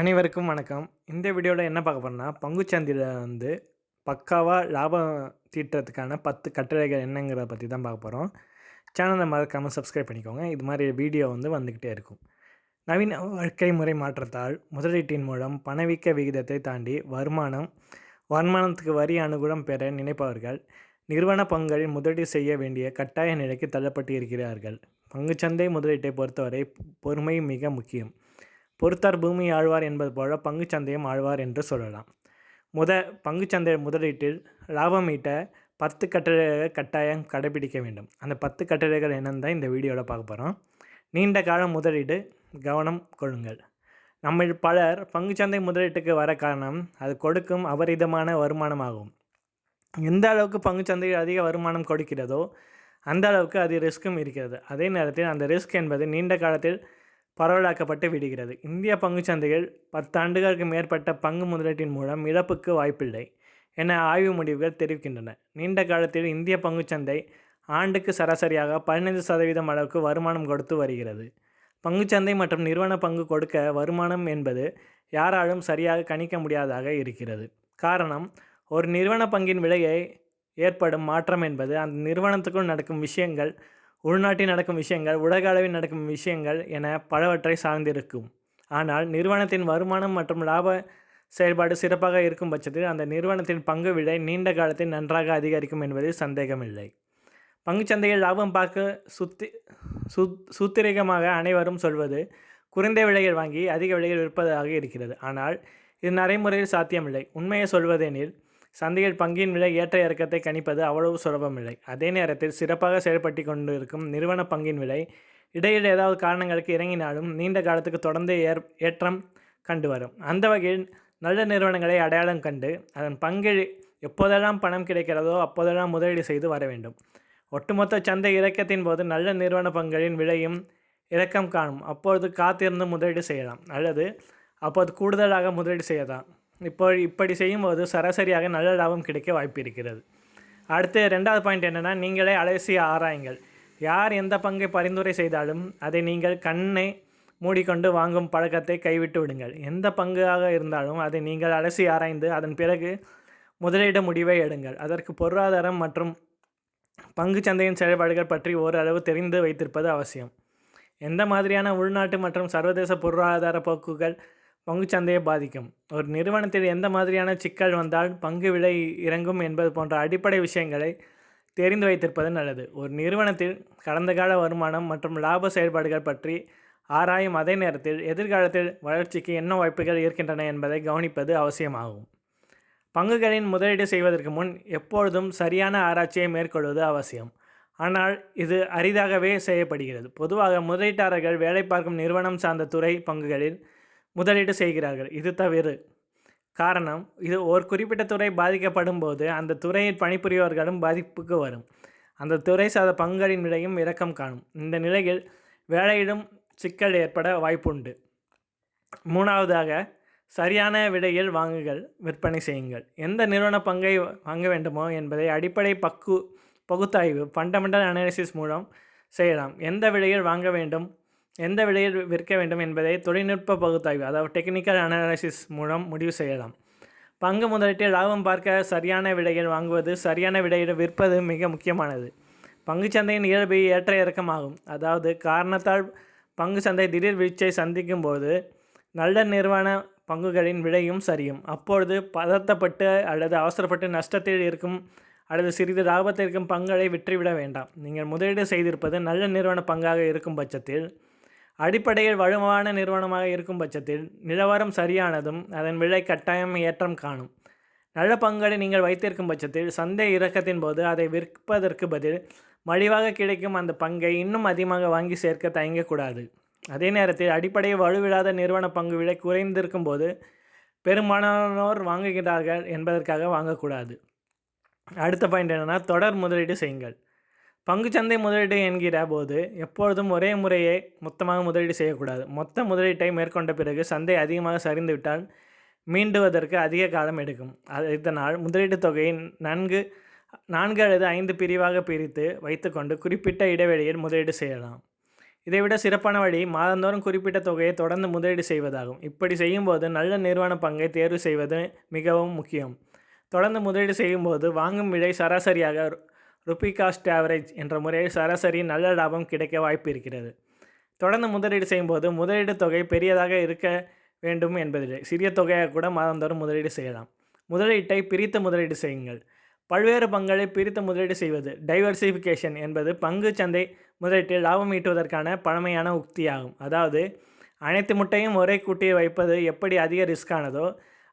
அனைவருக்கும் வணக்கம். இந்த வீடியோவில் என்ன பார்க்க போறோம்னா, பங்குச்சந்தையில பக்காவா லாபம் தீட்டுறதுக்கான 10 கட்டளைகள் என்னங்கிறத பற்றி தான் பார்க்க போகிறோம். சேனலை மறக்காமல் சப்ஸ்கிரைப் பண்ணிக்கோங்க. இது மாதிரி வீடியோ வந்துக்கிட்டே இருக்கும். நவீன வாழ்க்கை முறை மாற்றத்தால் முதலீட்டின் மூலம் பணவீக்க விகிதத்தை தாண்டி வருமானத்துக்கு வரி அனுகூலம் பெற நினைப்பவர்கள் நிறுவன பங்குகளில் முதலீடு செய்ய வேண்டிய கட்டாய நிலைக்கு தள்ளப்பட்டு இருக்கிறார்கள். பங்குச்சந்தை முதலீட்டை பொறுத்தவரை பொறுமை மிக முக்கியம். பொறுத்தார் பூமி ஆழ்வார் என்பது போல பங்குச்சந்தையும் ஆழ்வார் என்று சொல்லலாம். பங்குச்சந்தை முதலீட்டில் லாபம் ஈட்ட 10 கட்டளைகளை கட்டாயம் கடைபிடிக்க வேண்டும். அந்த 10 கட்டளைகள் என்னன்னு தான் இந்த வீடியோவில் பார்க்க போகிறோம். நீண்ட கால முதலீடு கவனம் கொள்ளுங்கள். நம்ம பலர் பங்குச்சந்தை முதலீட்டுக்கு வர காரணம் அது கொடுக்கும் அபரிதமான வருமானமாகும். எந்த அளவுக்கு பங்குச்சந்தையில் அதிக வருமானம் கொடுக்கிறதோ அந்த அளவுக்கு அது ரிஸ்க்கும் இருக்கிறது. அதே நேரத்தில் அந்த ரிஸ்க் என்பது நீண்ட காலத்தில் பரவலாக்கப்பட்டு விடுகிறது. இந்திய பங்குச்சந்தையில் 10 ஆண்டுகளுக்கு மேற்பட்ட பங்கு முதலீட்டின் மூலம் இழப்புக்கு வாய்ப்பில்லை என ஆய்வு முடிவுகள் தெரிவிக்கின்றன. நீண்ட காலத்தில் இந்திய பங்குச்சந்தை ஆண்டுக்கு சராசரியாக 15% அளவுக்கு வருமானம் கொடுத்து வருகிறது. பங்குச்சந்தை மற்றும் நிறுவன பங்கு கொடுக்க வருமானம் என்பது யாராலும் சரியாக கணிக்க முடியாததாக இருக்கிறது. காரணம், ஒரு நிறுவன பங்கின் விலையை ஏற்படும் மாற்றம் என்பது அந்த நிறுவனத்துக்குள் நடக்கும் விஷயங்கள், உள்நாட்டில் நடக்கும் விஷயங்கள், உலக அளவில் நடக்கும் விஷயங்கள் என பலவற்றை சார்ந்திருக்கும். ஆனால் நிறுவனத்தின் வருமானம் மற்றும் லாப செயல்பாடு சிறப்பாக இருக்கும் பட்சத்தில் அந்த நிறுவனத்தின் பங்கு விலை நீண்ட காலத்தில் நன்றாக அதிகரிக்கும் என்பதில் சந்தேகமில்லை. பங்குச்சந்தையில் லாபம் பார்க்க சூத்திரமாக அனைவரும் சொல்வது குறைந்த விலையில் வாங்கி அதிக விலையில் விற்பதாக இருக்கிறது. ஆனால் இது நடைமுறையில் சாத்தியமில்லை. உண்மையை சொல்வதெனில் சந்தையில் பங்கின் விலை ஏற்ற இறக்கத்தை கணிப்பது அவ்வளவு சுலபமில்லை. அதே நேரத்தில் சிறப்பாக செயல்பட்டு கொண்டிருக்கும் நிறுவன பங்கின் விலை இடையில் ஏதாவது காரணங்களுக்கு இறங்கினாலும் நீண்ட காலத்துக்கு தொடர்ந்து ஏற்றம் கண்டு வரும். அந்த வகையில் நல்ல நிறுவனங்களை அடையாளம் கண்டு அதன் பங்கில் எப்போதெல்லாம் பணம் கிடைக்கிறதோ அப்போதெல்லாம் முதலீடு செய்து வர வேண்டும். ஒட்டுமொத்த சந்தை இறக்கத்தின் போது நல்ல நிறுவன பங்குகளின் விலையும் இறக்கம் காணும். அப்பொழுது காத்திருந்து முதலீடு செய்யலாம், அல்லது அப்போது கூடுதலாக முதலீடு செய்யலாம். இப்படி செய்யும்போது சராசரியாக நல்ல லாபம் கிடைக்க வாய்ப்பு இருக்கிறது. அடுத்து 2வது பாயிண்ட் என்னென்னா, நீங்களே அலசி ஆராயுங்கள். யார் எந்த பங்கை பரிந்துரை செய்தாலும் அதை நீங்கள் கண்ணை மூடிக்கொண்டு வாங்கும் பழக்கத்தை கைவிட்டு விடுங்கள். எந்த பங்காக இருந்தாலும் அதை நீங்கள் அலசி ஆராய்ந்து அதன் பிறகு முதலீடு முடிவை எடுங்கள். அதற்கு பொருளாதாரம் மற்றும் பங்கு சந்தையின் செயல்பாடுகள் பற்றி ஓரளவு தெரிந்து வைத்திருப்பது அவசியம். எந்த மாதிரியான உள்நாட்டு மற்றும் சர்வதேச பொருளாதார போக்குகள் பங்குச்சந்தையை பாதிக்கும், ஒரு நிறுவனத்தில் எந்த மாதிரியான சிக்கல் வந்தால் பங்கு விலை இறங்கும் என்பது போன்ற அடிப்படை விஷயங்களை தெரிந்து வைத்திருப்பது நல்லது. ஒரு நிறுவனத்தில் கடந்த கால வருமானம் மற்றும் லாப செயல்பாடுகள் பற்றி ஆராயும் அதே நேரத்தில் எதிர்காலத்தில் வளர்ச்சிக்கு என்ன வாய்ப்புகள் இருக்கின்றன என்பதை கவனிப்பது அவசியமாகும். பங்குகளின் முதலீடு செய்வதற்கு முன் எப்பொழுதும் சரியான ஆராய்ச்சியை மேற்கொள்வது அவசியம். ஆனால் இது அரிதாகவே செய்யப்படுகிறது. பொதுவாக முதலீட்டாளர்கள் வேலை பார்க்கும் நிறுவனம் சார்ந்த துறை பங்குகளில் முதலீடு செய்கிறார்கள். இது தவிர காரணம், இது ஒரு குறிப்பிட்ட துறை பாதிக்கப்படும் போது அந்த துறையில் பணிபுரியவர்களும் பாதிப்புக்கு வரும். அந்த துறை சார்ந்த பங்குகளின் விலையும் இறக்கம் காணும். இந்த நிலையில் வேலையிலும் சிக்கல் ஏற்பட வாய்ப்புண்டு. 3வதாக, சரியான விலையில் வாங்குங்கள், விற்பனை செய்யுங்கள். எந்த நிறுவன பங்கை வாங்க வேண்டுமோ என்பதை அடிப்படை பகுத்தாய்வு ஃபண்டமெண்டல் அனாலிசிஸ் மூலம் செய்யலாம். எந்த விலையில் வாங்க வேண்டும், எந்த விலையில் விற்க வேண்டும் என்பதை தொழில்நுட்ப பகுத்தாய்வு அதாவது டெக்னிக்கல் அனாலிசிஸ் மூலம் முடிவு செய்யலாம். பங்கு முதலீட்டில் லாபம் பார்க்க சரியான விலையில் வாங்குவது, சரியான விலையில் விற்பது மிக முக்கியமானது. பங்குச்சந்தையின் இயல்பு ஏற்ற இறக்கமாகும். அதாவது காரணத்தால் பங்கு சந்தை திடீர் வீழ்ச்சியை சந்திக்கும் போது நல்ல நிறுவன பங்குகளின் விலையும் சரியும். அப்பொழுது பதட்டப்பட்டு அல்லது அவசரப்பட்டு நஷ்டத்தில் இருக்கும் அல்லது சிறிது லாபத்தில் இருக்கும் பங்குகளை விற்றுவிட வேண்டாம். நீங்கள் முதலீடு செய்திருப்பது நல்ல நிறுவன பங்காக இருக்கும் பட்சத்தில், அடிப்படையில் வலுவான நிறுவனமாக இருக்கும் பட்சத்தில் நிலவரம் சரியானதும் அதன் விலை கட்டாயம் ஏற்றம் காணும். நல்ல பங்குகளை நீங்கள் வைத்திருக்கும் பட்சத்தில் சந்தை இறக்கத்தின் போது அதை விற்பதற்கு பதில் மலிவாக கிடைக்கும் அந்த பங்கை இன்னும் அதிகமாக வாங்கி சேர்க்க தயங்கக்கூடாது. அதே நேரத்தில் அடிப்படையில் வலுவில்லாத நிறுவன பங்கு விலை குறைந்திருக்கும் போது பெரும்பாலானோர் வாங்குகிறார்கள் என்பதற்காக வாங்கக்கூடாது. அடுத்த பாயிண்ட் என்னென்னா, தொடர் முதலீடு செய்யுங்கள். பங்குச்சந்தை முதலீடு என்கிற போது எப்பொழுதும் ஒரே முறையே மொத்தமாக முதலீடு செய்யக்கூடாது. மொத்த முதலீட்டை மேற்கொண்ட பிறகு சந்தை அதிகமாக சரிந்துவிட்டால் மீண்டுவதற்கு அதிக காலம் எடுக்கும். இதனால் முதலீட்டு தொகையை 4 அல்லது 5 பிரிவாக பிரித்து வைத்துக்கொண்டு குறிப்பிட்ட இடைவெளியில் முதலீடு செய்யலாம். இதைவிட சிறப்பான வழி மாதந்தோறும் குறிப்பிட்ட தொகையை தொடர்ந்து முதலீடு செய்வதாகும். இப்படி செய்யும்போது நல்ல நிறுவன பங்கை தேர்வு செய்வது மிகவும் முக்கியம். தொடர்ந்து முதலீடு செய்யும்போது வாங்கும் விலை சராசரியாக ருபி காஸ்ட் ஆவரேஜ் என்ற முறையில் சராசரி நல்ல லாபம் கிடைக்க வாய்ப்பு இருக்கிறது. தொடர்ந்து முதலீடு செய்யும்போது முதலீடு தொகை பெரியதாக இருக்க வேண்டும் என்பதில்லை. சிறிய தொகையாக கூட மாதந்தோறும் முதலீடு செய்யலாம். முதலீட்டை பிரித்து முதலீடு செய்யுங்கள். பல்வேறு பங்குகளை பிரித்து முதலீடு செய்வது டைவர்சிஃபிகேஷன் என்பது பங்கு சந்தை முதலீட்டில் லாபம் ஈட்டுவதற்கான பழமையான உக்தியாகும். அதாவது அனைத்து முட்டையும் ஒரே கூட்டில் வைப்பது எப்படி அதிக ரிஸ்கானதோ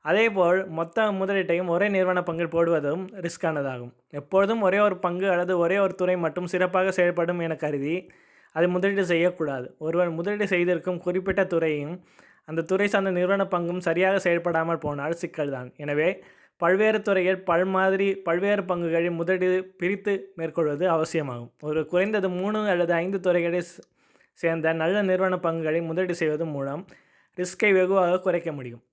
அதேபோல் மொத்த முதலீட்டையும் ஒரே நிறுவன பங்கில் போடுவதும் ரிஸ்கானதாகும். எப்பொழுதும் ஒரே ஒரு பங்கு அல்லது ஒரே ஒரு துறை மட்டும் சிறப்பாக செயல்படும் என கருதி அதை முதலீடு செய்யக்கூடாது. ஒருவர் முதலீடு செய்திருக்கும் குறிப்பிட்ட துறையும் அந்த துறை சார்ந்த நிறுவன பங்கும் சரியாக செயல்படாமல் போனால் சிக்கல்தான். எனவே பல்வேறு துறையில் பல்வேறு பங்குகளில் முதலீடு பிரித்து மேற்கொள்வது அவசியமாகும். ஒரு குறைந்தது 3 அல்லது 5 துறைகளை சேர்ந்த நல்ல நிறுவன பங்குகளை முதலீடு செய்வது மூலம் ரிஸ்கை வெகுவாக குறைக்க முடியும்.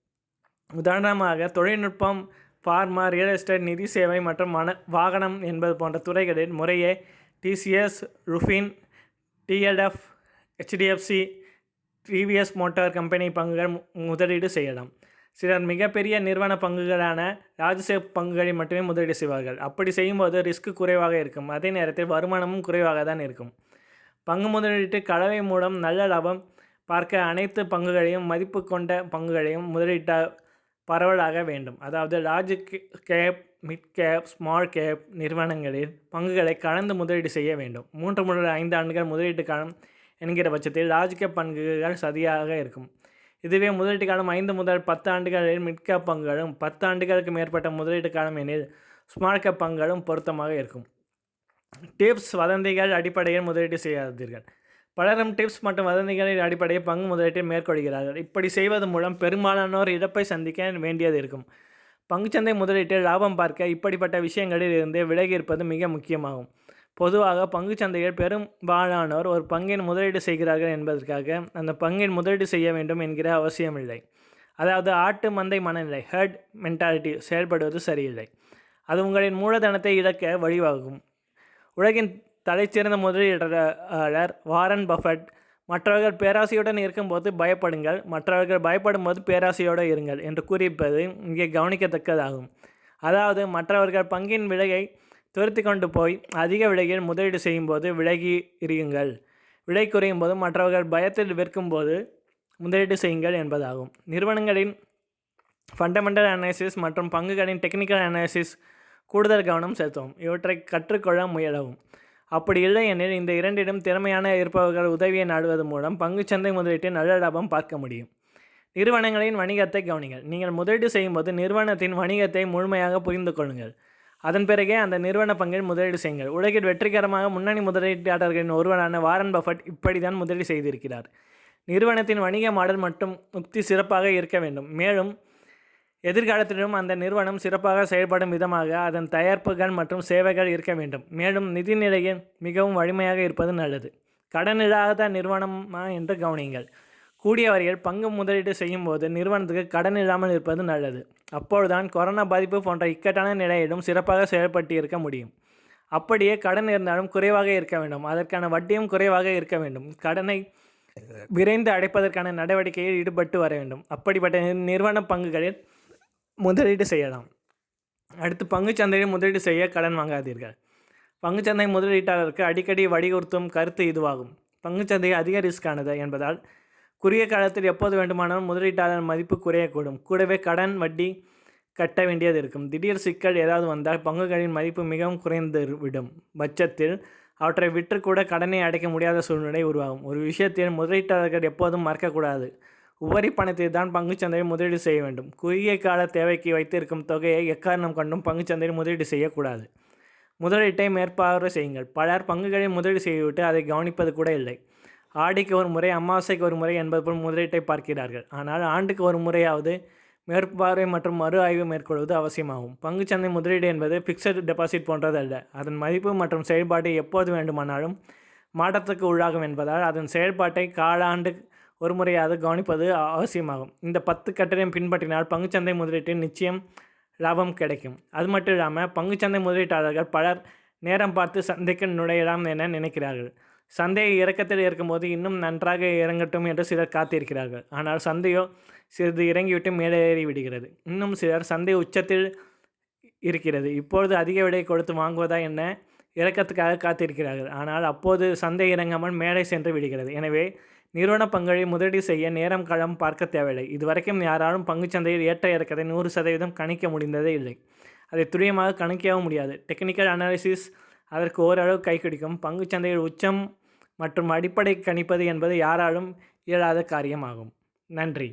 உதாரணமாக தொழில்நுட்பம், ஃபார்மா, ரியல் எஸ்டேட், நிதி சேவை மற்றும் வாகனம் என்பது போன்ற துறைகளில் முறையே டிசிஎஸ், ருஃபின், டிஎல்எஃப், ஹெச்டிஎஃப்சி, டிவிஎஸ் மோட்டார் கம்பெனி பங்குகள் முதலீடு செய்யலாம். சிலர் மிகப்பெரிய நிறுவன பங்குகளான ராஜ்சேப் பங்குகளில் மட்டுமே முதலீடு செய்வார்கள். அப்படி செய்யும்போது ரிஸ்க் குறைவாக இருக்கும். அதே நேரத்தில் வருமானமும் குறைவாக தான் இருக்கும். பங்கு முதலீட்டு கலவை மூலம் நல்ல லாபம் பார்க்க அனைத்து பங்குகளையும் மதிப்பு கொண்ட பங்குகளையும் முதலீட்ட பரவலாக வேண்டும். அதாவது large cap, mid cap, small cap நிறுவனங்களில் பங்குகளை கலந்து முதலீடு செய்ய வேண்டும். 3 முதல் 5 ஆண்டுகள் முதலீட்டு காலம் என்கிற பட்சத்தில் லார்ஜ் கேப் பங்குகள் சரியாக இருக்கும். இதுவே முதலீட்டு காலம் 5 முதல் 10 ஆண்டுகளில் மிட் கேப் பங்குகளும் 10 ஆண்டுகளுக்கு மேற்பட்ட முதலீட்டு காலம் எனில் ஸ்மால் கேப் பங்குகளும் பொருத்தமாக இருக்கும். டிப்ஸ், வதந்திகள் அடிப்படையில் முதலீடு செய்யாதீர்கள். பலரும் டிப்ஸ் மற்றும் வதந்திகளின் அடிப்படையில் பங்கு முதலீட்டை மேற்கொள்கிறார்கள். இப்படி செய்வது மூலம் பெரும்பாலானோர் இழப்பை சந்திக்க வேண்டியது இருக்கும். பங்குச்சந்தை முதலீட்டில் லாபம் பார்க்க இப்படிப்பட்ட விஷயங்களில் இருந்து விலகி இருப்பது மிக முக்கியமாகும். பொதுவாக பங்குச்சந்தையில் பெரும்பாலானோர் ஒரு பங்கில் முதலீடு செய்கிறார்கள் என்பதற்காக அந்த பங்கில் முதலீடு செய்ய வேண்டும் என்கிற அவசியமில்லை. அதாவது ஆட்டு மந்தை மனநிலை, ஹெர்ட் மென்டாலிட்டி செயல்படுவது சரியில்லை. அது உங்களின் மூலதனத்தை இழக்க வழிவகுக்கும். உலகின் தலைச்சிறந்த முதலீட்டாளர் வாரன் பஃபட் மற்றவர்கள் பேராசையுடன் இருக்கும்போது பயப்படுங்கள், மற்றவர்கள் பயப்படும் போது பேராசையோடு இருங்கள் என்று கூறியிருப்பது இங்கே கவனிக்கத்தக்கதாகும். அதாவது மற்றவர்கள் பங்கின் விலையை துரத்தி கொண்டு போய் அதிக விலையில் முதலீடு செய்யும்போது விலகி இருங்கள். விலை குறையும் போது மற்றவர்கள் பயத்தில் விற்கும்போது முதலீடு செய்யுங்கள் என்பதாகும். நிறுவனங்களின் ஃபண்டமெண்டல் அனாலிசிஸ் மற்றும் பங்குகளின் டெக்னிக்கல் அனாலிசிஸ் கூடுதல் கவனம் செலுத்தவும். இவற்றை கற்றுக்கொள்ள முயலவும். அப்படி இல்லை எனில் இந்த இரண்டிலும் திறமையான இருப்பவர்கள் உதவியை நாடுவது மூலம் பங்குச்சந்தை முதலீட்டில் நல்ல லாபம் பார்க்க முடியும். நிறுவனங்களின் வணிகத்தை கவனிங்கள். நீங்கள் முதலீடு செய்யும்போது நிறுவனத்தின் வணிகத்தை முழுமையாக புரிந்து கொள்ளுங்கள். அதன் பிறகே அந்த நிறுவன பங்கில் முதலீடு செய்யுங்கள். உலகில் வெற்றிகரமாக முன்னணி முதலீட்டாளர்களின் ஒருவரான வாரன் பஃபட் இப்படித்தான் முதலீடு செய்திருக்கிறார். நிறுவனத்தின் வணிக மாடல் மற்றும் உக்தி சிறப்பாக இருக்க வேண்டும். மேலும் எதிர்காலத்திலும் அந்த நிறுவனம் சிறப்பாக செயல்படும் விதமாக அதன் தயாரிப்புகள் மற்றும் சேவைகள் இருக்க வேண்டும். மேலும் நிதி நிலையில் மிகவும் வலிமையாக இருப்பது நல்லது. கடன் இல்லாத நிறுவனமா என்று கவனியுங்கள். கூடிய வரையில் பங்கு முதலீடு செய்யும் போது நிறுவனத்துக்கு கடன் இல்லாமல் இருப்பது நல்லது. அப்பொழுதுதான் கொரோனா பாதிப்பு போன்ற இக்கட்டான நிலையிலும் சிறப்பாக செயல்பட்டு இருக்க முடியும். அப்படியே கடன் இருந்தாலும் குறைவாக இருக்க வேண்டும். அதற்கான வட்டியும் குறைவாக இருக்க வேண்டும். கடனை விரைந்து அடைப்பதற்கான நடவடிக்கையில் ஈடுபட்டு வர வேண்டும். அப்படிப்பட்ட நிறுவன பங்குகளில் முதலீடு செய்யலாம். அடுத்து பங்குச்சந்தையில் முதலீடு செய்ய கடன் வாங்காதீர்கள். பங்குச்சந்தை முதலீட்டாளருக்கு அடிக்கடி வலியுறுத்தும் கருத்து இதுவாகும். பங்குச்சந்தை அதிக ரிஸ்கானது என்பதால் குறுகிய காலத்தில் எப்போது வேண்டுமானாலும் முதலீட்டாளர் மதிப்பு குறையக்கூடும். கூடவே கடன் வட்டி கட்ட வேண்டியது இருக்கும். திடீர் சிக்கல் ஏதாவது வந்தால் பங்குகளின் மதிப்பு மிகவும் குறைந்து விடும் பட்சத்தில் அவற்றை விற்று கூட கடனை அடைக்க முடியாத சூழ்நிலை உருவாகும். ஒரு விஷயத்தில் முதலீட்டாளர்கள் எப்போதும் மறக்கக்கூடாது. உபரி பணத்தில் தான் பங்குச்சந்தையில் முதலீடு செய்ய வேண்டும். குறுகிய கால தேவைக்கு வைத்திருக்கும் தொகையை எக்காரணம் கொண்டும் பங்குச்சந்தையில் முதலீடு செய்யக்கூடாது. முதலீட்டை மேற்பார்வை செய்யுங்கள். பலர் பங்குகளில் முதலீடு செய்துவிட்டு அதை கவனிப்பது கூட இல்லை. ஆடிக்கு ஒரு முறை, அமாவாசைக்கு ஒரு முறை என்பது போல் முதலீட்டை பார்க்கிறார்கள். ஆனால் ஆண்டுக்கு ஒரு முறையாவது மேற்பார்வை மற்றும் மறு ஆய்வு மேற்கொள்வது அவசியமாகும். பங்குச்சந்தை முதலீடு என்பது ஃபிக்ஸட் டெபாசிட் போன்றதல்ல. அதன் மதிப்பு மற்றும் செயல்பாட்டை எப்போது வேண்டுமானாலும் மாற்றத்துக்கு உள்ளாகும் என்பதால் அதன் செயல்பாட்டை காலாண்டு ஒரு முறையாவது கவனிப்பது அவசியமாகும். இந்த 10 கட்டளையும் பின்பற்றினால் பங்குச்சந்தை முதலீட்டில் நிச்சயம் லாபம் கிடைக்கும். அது மட்டும் இல்லாமல் பங்குச்சந்தை முதலீட்டாளர்கள் பலர் நேரம் பார்த்து சந்தைக்கு நுழையலாம் என நினைக்கிறார்கள். சந்தை இறக்கத்தில் இருக்கும்போது இன்னும் நன்றாக இறங்கட்டும் என்று சிலர் காத்திருக்கிறார்கள். ஆனால் சந்தையோ சிறிது இறங்கிவிட்டு மேலேறி விடுகிறது. இன்னும் சிலர் சந்தை உச்சத்தில் இருக்கிறது, இப்பொழுது அதிக விலை கொடுத்து வாங்குவதா என்ன இறக்கத்துக்காக காத்திருக்கிறார்கள். ஆனால் அப்போது சந்தை இறங்காமல் மேலே சென்று விடுகிறது. எனவே நிறுவன பங்குகளில் முதலீடு செய்ய நேரம் காலம் பார்க்க தேவையில்லை. இதுவரைக்கும் யாராலும் பங்குச்சந்தையில் ஏற்ற இறக்கத்தை 100% கணிக்க முடிந்ததே இல்லை. அதை துல்லியமாக கணிக்கவும் முடியாது. டெக்னிக்கல் அனாலிசிஸ் அதற்கு ஓரளவு கைப்பிடிக்கும். பங்குச்சந்தையில் உச்சம் மற்றும் அடிப்படை கணிப்பது என்பது யாராலும் இயலாத காரியமாகும். நன்றி.